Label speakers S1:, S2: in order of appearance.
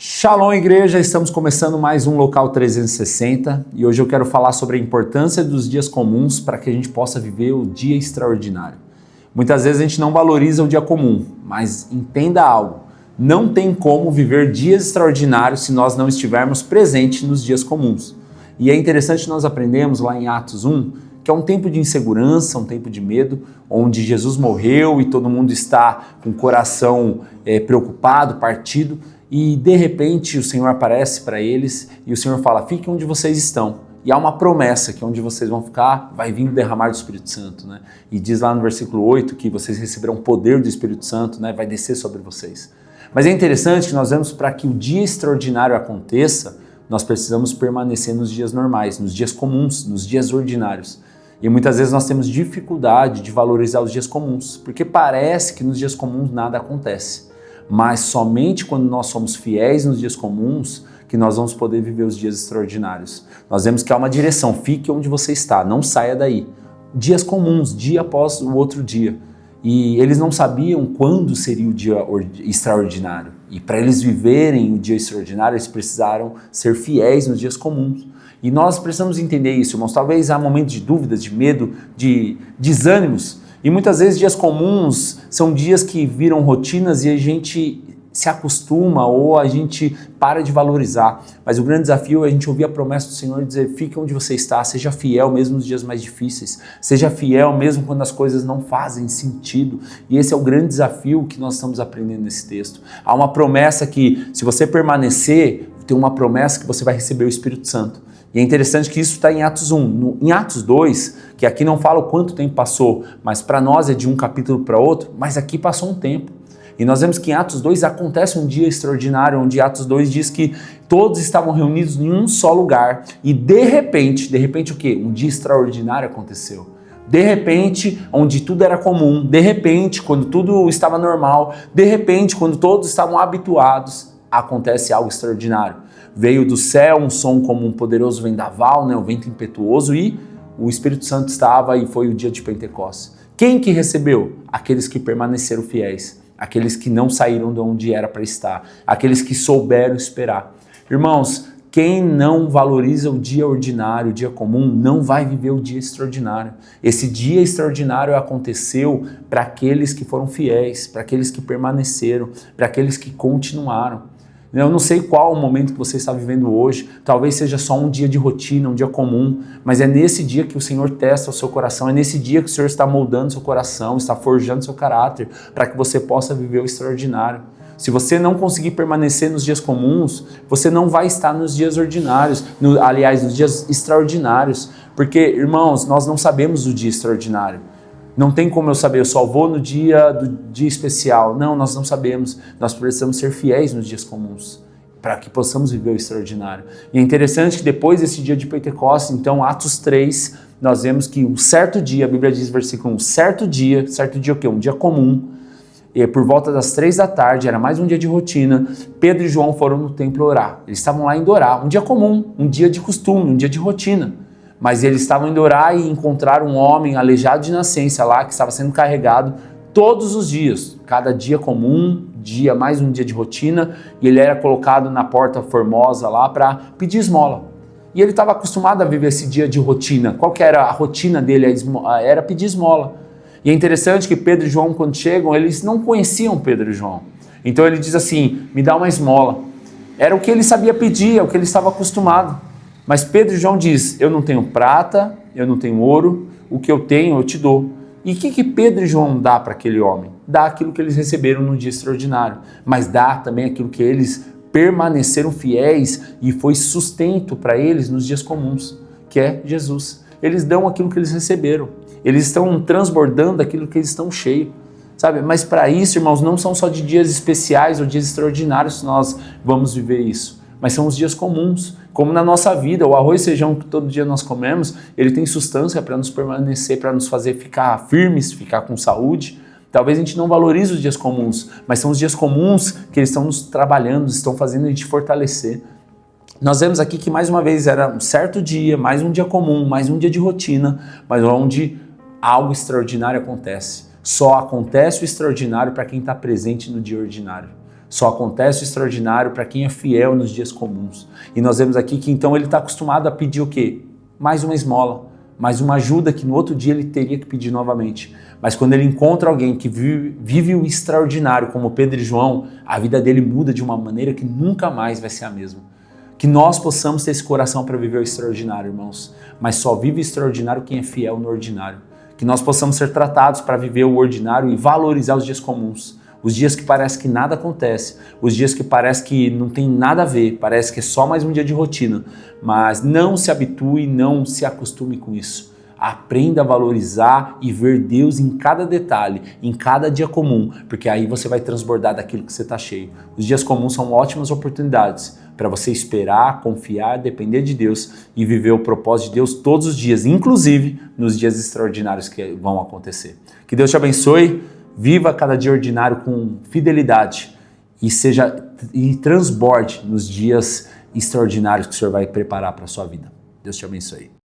S1: Shalom, igreja! Estamos começando mais um Local 360 e hoje eu quero falar sobre a importância dos dias comuns para que a gente possa viver o dia extraordinário. Muitas vezes a gente não valoriza o dia comum, mas entenda algo, não tem como viver dias extraordinários se nós não estivermos presentes nos dias comuns. E é interessante nós aprendemos lá em Atos 1, que é um tempo de insegurança, um tempo de medo, onde Jesus morreu e todo mundo está com o coração preocupado, partido, e de repente o Senhor aparece para eles e o Senhor fala, fiquem onde vocês estão. E há uma promessa que onde vocês vão ficar, vai vir o derramar do Espírito Santo, né? E diz lá no versículo 8 que vocês receberão poder do Espírito Santo, né? Vai descer sobre vocês. Mas é interessante que nós vemos para que o dia extraordinário aconteça, nós precisamos permanecer nos dias normais, nos dias comuns, nos dias ordinários. E muitas vezes nós temos dificuldade de valorizar os dias comuns, porque parece que nos dias comuns nada acontece. Mas somente quando nós somos fiéis nos dias comuns que nós vamos poder viver os dias extraordinários. Nós vemos que há uma direção, fique onde você está, não saia daí. Dias comuns, dia após o outro dia. E eles não sabiam quando seria o dia extraordinário. E para eles viverem o dia extraordinário, eles precisaram ser fiéis nos dias comuns. E nós precisamos entender isso, irmãos. Talvez há momentos de dúvidas, de medo, de desânimos. E muitas vezes dias comuns são dias que viram rotinas e a gente se acostuma ou a gente para de valorizar. Mas o grande desafio é a gente ouvir a promessa do Senhor e dizer, fique onde você está, seja fiel mesmo nos dias mais difíceis, seja fiel mesmo quando as coisas não fazem sentido. E esse é o grande desafio que nós estamos aprendendo nesse texto. Há uma promessa que, se você permanecer, tem uma promessa que você vai receber o Espírito Santo. E é interessante que isso está em Atos 1. Em Atos 2, que aqui não fala o quanto tempo passou, mas para nós é de um capítulo para outro, mas aqui passou um tempo. E nós vemos que em Atos 2 acontece um dia extraordinário, onde Atos 2 diz que todos estavam reunidos em um só lugar e de repente o quê? Um dia extraordinário aconteceu. De repente, onde tudo era comum, de repente, quando tudo estava normal, de repente, quando todos estavam habituados, acontece algo extraordinário. Veio do céu um som como um poderoso vendaval, né, um vento impetuoso, e o Espírito Santo estava e foi o dia de Pentecostes. Quem que recebeu? Aqueles que permaneceram fiéis, aqueles que não saíram de onde era para estar, aqueles que souberam esperar. Irmãos, quem não valoriza o dia ordinário, o dia comum, não vai viver o dia extraordinário. Esse dia extraordinário aconteceu para aqueles que foram fiéis, para aqueles que permaneceram, para aqueles que continuaram. Eu não sei qual o momento que você está vivendo hoje, talvez seja só um dia de rotina, um dia comum, mas é nesse dia que o Senhor testa o seu coração, é nesse dia que o Senhor está moldando seu coração, está forjando seu caráter, para que você possa viver o extraordinário. Se você não conseguir permanecer nos dias comuns, você não vai estar nos dias ordinários, nos dias extraordinários, porque, irmãos, nós não sabemos o dia extraordinário. Não tem como eu saber, eu só vou no dia do dia especial. Não, nós não sabemos. Nós precisamos ser fiéis nos dias comuns, para que possamos viver o extraordinário. E é interessante que depois desse dia de Pentecostes, então Atos 3, nós vemos que um certo dia, a Bíblia diz, versículo 1, certo dia o quê? Um dia comum, e por volta das 3 da tarde, era mais um dia de rotina, Pedro e João foram no templo orar. Eles estavam lá indo orar, um dia comum, um dia de costume, um dia de rotina. Mas eles estavam indo orar e encontraram um homem aleijado de nascença lá, que estava sendo carregado todos os dias, cada dia comum, mais um dia de rotina, e ele era colocado na porta formosa lá para pedir esmola. E ele estava acostumado a viver esse dia de rotina. Qual que era a rotina dele? Era pedir esmola. E é interessante que Pedro e João, quando chegam, eles não conheciam Pedro e João. Então ele diz assim, me dá uma esmola. Era o que ele sabia pedir, é o que ele estava acostumado. Mas Pedro e João diz, eu não tenho prata, eu não tenho ouro, o que eu tenho eu te dou. E o que Pedro e João dá para aquele homem? Dá aquilo que eles receberam no dia extraordinário, mas dá também aquilo que eles permaneceram fiéis e foi sustento para eles nos dias comuns, que é Jesus. Eles dão aquilo que eles receberam, eles estão transbordando aquilo que eles estão cheios. Sabe? Mas para isso, irmãos, não são só de dias especiais ou dias extraordinários que nós vamos viver isso. Mas são os dias comuns, como na nossa vida, o arroz e feijão que todo dia nós comemos, ele tem substância para nos permanecer, para nos fazer ficar firmes, ficar com saúde. Talvez a gente não valorize os dias comuns, mas são os dias comuns que eles estão nos trabalhando, estão fazendo a gente fortalecer. Nós vemos aqui que mais uma vez era um certo dia, mais um dia comum, mais um dia de rotina, mas onde algo extraordinário acontece. Só acontece o extraordinário para quem está presente no dia ordinário. Só acontece o extraordinário para quem é fiel nos dias comuns. E nós vemos aqui que então ele está acostumado a pedir o quê? Mais uma esmola, mais uma ajuda que no outro dia ele teria que pedir novamente. Mas quando ele encontra alguém que vive o extraordinário, como Pedro e João, a vida dele muda de uma maneira que nunca mais vai ser a mesma. Que nós possamos ter esse coração para viver o extraordinário, irmãos. Mas só vive o extraordinário quem é fiel no ordinário. Que nós possamos ser tratados para viver o ordinário e valorizar os dias comuns. Os dias que parece que nada acontece, os dias que parece que não tem nada a ver, parece que é só mais um dia de rotina. Mas não se habitue, não se acostume com isso. Aprenda a valorizar e ver Deus em cada detalhe, em cada dia comum, porque aí você vai transbordar daquilo que você está cheio. Os dias comuns são ótimas oportunidades para você esperar, confiar, depender de Deus e viver o propósito de Deus todos os dias, inclusive nos dias extraordinários que vão acontecer. Que Deus te abençoe. Viva cada dia ordinário com fidelidade e transborde nos dias extraordinários que o Senhor vai preparar para a sua vida. Deus te abençoe.